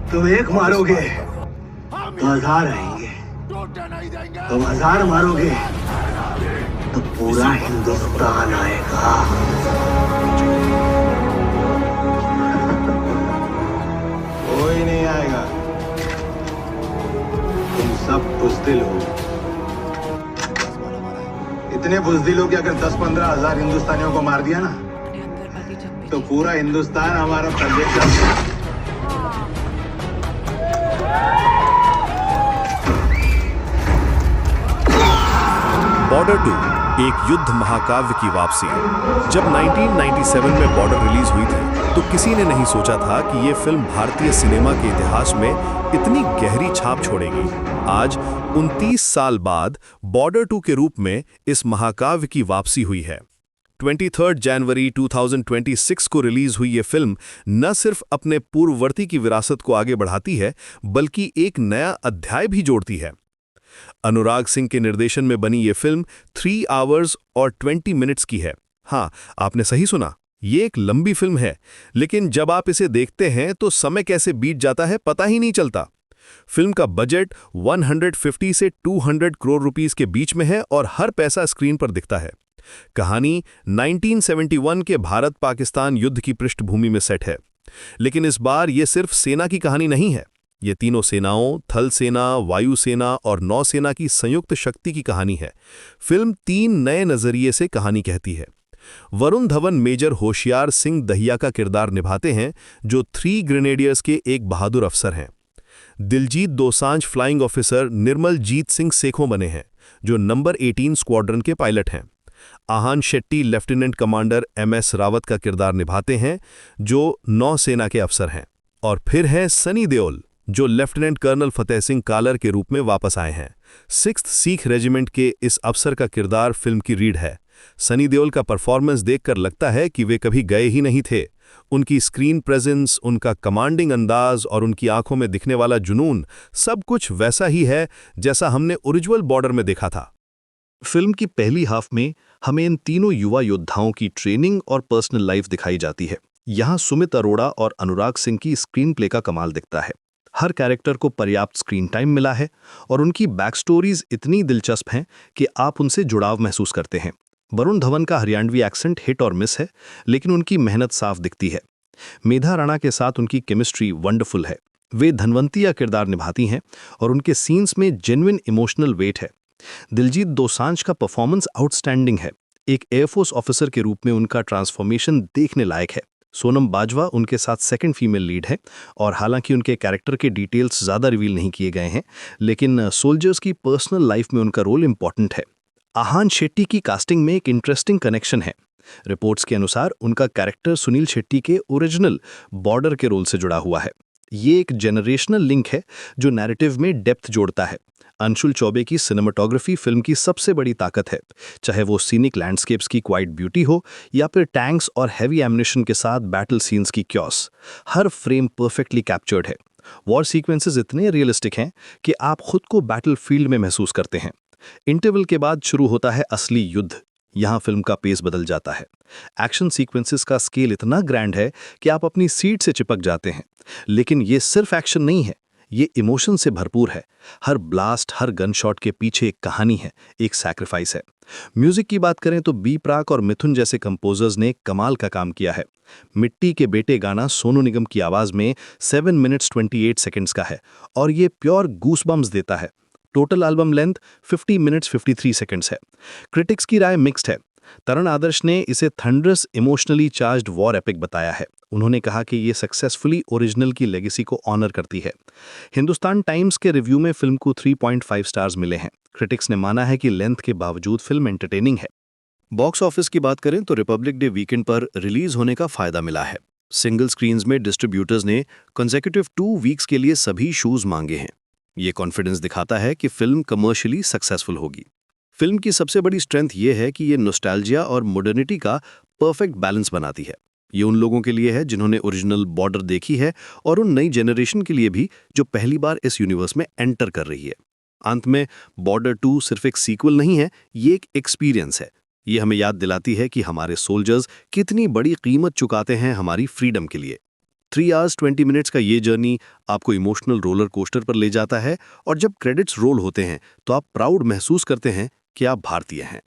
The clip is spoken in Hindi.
तुम एक मारोगे तो 1000 आएंगे, तुम 1000 मारोगे तो पूरा हिंदुस्तान आएगा। कोई नहीं आएगा, तुम सब बुज़दिल हो। इतने बुज़दिल हो कि अगर 10-15 हजार हिंदुस्तानियों को मार दिया ना तो पूरा हिंदुस्तान हमारा प्रोजेक्ट है। बॉर्डर 2 एक युद्ध महाकाव्य की वापसी। जब 1997 में बॉर्डर रिलीज हुई थी तो किसी ने नहीं सोचा था कि ये फिल्म भारतीय सिनेमा के इतिहास में इतनी गहरी छाप छोड़ेगी। आज 29 साल बाद बॉर्डर 2 के रूप में इस महाकाव्य की वापसी हुई है। 23 जनवरी 2026 को रिलीज हुई ये फिल्म न सिर्फ अपने पूर्ववर्ती की विरासत को आगे बढ़ाती है बल्कि एक नया अध्याय भी जोड़ती है। अनुराग सिंह के निर्देशन में बनी ये फिल्म 3 आवर्स और 20 मिनट्स की है। हाँ, आपने सही सुना, ये एक लंबी फिल्म है, लेकिन जब आप इसे देखते हैं तो समय कैसे बीत जाता है पता ही नहीं चलता। फिल्म का बजट 150 से 200 करोड़ रुपीस के बीच में है और हर पैसा स्क्रीन पर दिखता है। कहानी 1971 के भारत-पाकिस्तान युद्ध की पृष्ठभूमि में सेट है, लेकिन इस बार यह सिर्फ सेना की कहानी नहीं है। ये तीनों सेनाओं, थल सेना, वायुसेना और नौसेना की संयुक्त शक्ति की कहानी है। फिल्म 3 नए नजरिए से कहानी कहती है। वरुण धवन मेजर होशियार सिंह दहिया का किरदार निभाते हैं, जो 3 ग्रेनेडियर्स के एक बहादुर अफसर हैं। दिलजीत दोसांझ फ्लाइंग ऑफिसर निर्मल जीत सिंह सेखों बने हैं, जो नंबर 18 स्क्वाड्रन के पायलट हैं। Ahan Shetty lieutenant commander MS Rawat का किरदार निभाते हैं, जो नौसेना के अफसर हैं। और फिर है सनी देओल, जो लेफ्टिनेंट कर्नल फतेह सिंह कालर के रूप में वापस आए हैं। 6th सिख रेजिमेंट के इस अफसर का किरदार फिल्म की रीढ़ है। सनी देओल का परफॉर्मेंस देखकर लगता है कि वे कभी गए ही नहीं थे। उनकी स्क्रीन प्रेजेंस, उनका कमांडिंग अंदाज और उनकी आंखों में दिखने वाला जुनून, सब कुछ वैसा ही है जैसा हमने ओरिजिनल बॉर्डर में देखा था। फिल्म की पहली हाफ में हमें इन तीनों युवा योद्धाओं की ट्रेनिंग और पर्सनल लाइफ दिखाई जाती है। यहाँ सुमित अरोड़ा और अनुराग सिंह की स्क्रीन प्ले का कमाल दिखता है। हर कैरेक्टर को पर्याप्त स्क्रीन टाइम मिला है और उनकी बैक स्टोरीज इतनी दिलचस्प हैं कि आप उनसे जुड़ाव महसूस करते हैं। वरुण धवन का हरियाणवी एक्सेंट हिट और मिस है, लेकिन उनकी मेहनत साफ दिखती है। मेधा राणा के साथ उनकी केमिस्ट्री वंडरफुल है। वे धनवंती का किरदार निभाती हैं और उनके सीन्स में जेन्युइन इमोशनल वेट है। दिलजीत दोसांझ का परफॉर्मेंस आउटस्टैंडिंग है। एक एयरफोर्स ऑफिसर के रूप में उनका ट्रांसफॉर्मेशन देखने लायक है। सोनम बाजवा उनके साथ सेकंड फीमेल लीड है और हालांकि उनके कैरेक्टर के डिटेल्स ज़्यादा रिवील नहीं किए गए हैं, लेकिन सोल्जर्स की पर्सनल लाइफ में उनका रोल इंपॉर्टेंट है। आहान शेट्टी की कास्टिंग में एक इंटरेस्टिंग कनेक्शन है। रिपोर्ट्स के अनुसार उनका कैरेक्टर सुनील शेट्टी के ओरिजिनल बॉर्डर के रोल से जुड़ा हुआ है। ये एक जनरेशनल लिंक है जो नैरेटिव में डेप्थ जोड़ता है। अंशुल चौबे की सिनेमाटोग्राफी फिल्म की सबसे बड़ी ताकत है, चाहे वो सीनिक लैंडस्केप्स की क्वाइट ब्यूटी हो या फिर टैंक्स और हैवी एम्युनिशन के साथ बैटल सीन्स की क्योस। हर फ्रेम परफेक्टली कैप्चर्ड है। वॉर सीक्वेंसेस इतने रियलिस्टिक हैं कि आप खुद को बैटल फील्ड में महसूस करते हैं। इंटरवल के बाद शुरू होता है असली युद्ध। यहाँ फिल्म का पेस बदल जाता है। एक्शन सीक्वेंसेस का स्केल इतना ग्रैंड है कि आप अपनी सीट से चिपक जाते हैं। लेकिन ये सिर्फ एक्शन नहीं है, ये इमोशन से भरपूर है। हर ब्लास्ट, हर गन शॉट के पीछे एक कहानी है, एक सैक्रिफाइस है। म्यूजिक की बात करें तो बी प्राक और मिथुन जैसे कंपोजर्स ने कमाल का काम किया है। मिट्टी के बेटे गाना सोनू निगम की आवाज में 7 मिनट्स 28 सेकंड्स का है और ये प्योर गूसबम्स देता है। Total album length 50 minutes 53 seconds है। क्रिटिक्स की राय मिक्स्ड है। तरण आदर्श ने इसे thunderous emotionally charged war epic बताया है। उन्होंने कहा कि ये सक्सेसफुली ओरिजिनल की लेगेसी को ऑनर करती है। हिंदुस्तान टाइम्स के रिव्यू में फिल्म को 3.5 स्टार्स मिले हैं। क्रिटिक्स ने माना है कि लेंथ के बावजूद फिल्म एंटरटेनिंग है। बॉक्स ऑफिस की बात करें तो रिपब्लिक डे वीकेंड पर रिलीज होने का फायदा मिला है। सिंगल स्क्रीन्स में डिस्ट्रीब्यूटर्स ने कंसेक्यूटिव 2 वीक्स के लिए सभी शोज मांगे हैं। ये कॉन्फिडेंस दिखाता है कि फिल्म कमर्शियली सक्सेसफुल होगी। फिल्म की सबसे बड़ी स्ट्रेंथ ये है कि ये नॉस्टैल्जिया और मॉडर्निटी का परफेक्ट बैलेंस बनाती है। ये उन लोगों के लिए है जिन्होंने ओरिजिनल बॉर्डर देखी है और उन नई जनरेशन के लिए भी जो पहली बार इस यूनिवर्स में एंटर कर रही है। अंत में बॉर्डर 2 सिर्फ एक सीक्वल नहीं है, ये एक एक्सपीरियंस है। ये हमें याद दिलाती है कि हमारे सोल्जर्स कितनी बड़ी कीमत चुकाते हैं हमारी फ्रीडम के लिए। 3 आवर्स 20 मिनट्स का ये जर्नी आपको इमोशनल रोलर कोस्टर पर ले जाता है और जब क्रेडिट्स रोल होते हैं तो आप प्राउड महसूस करते हैं कि आप भारतीय हैं।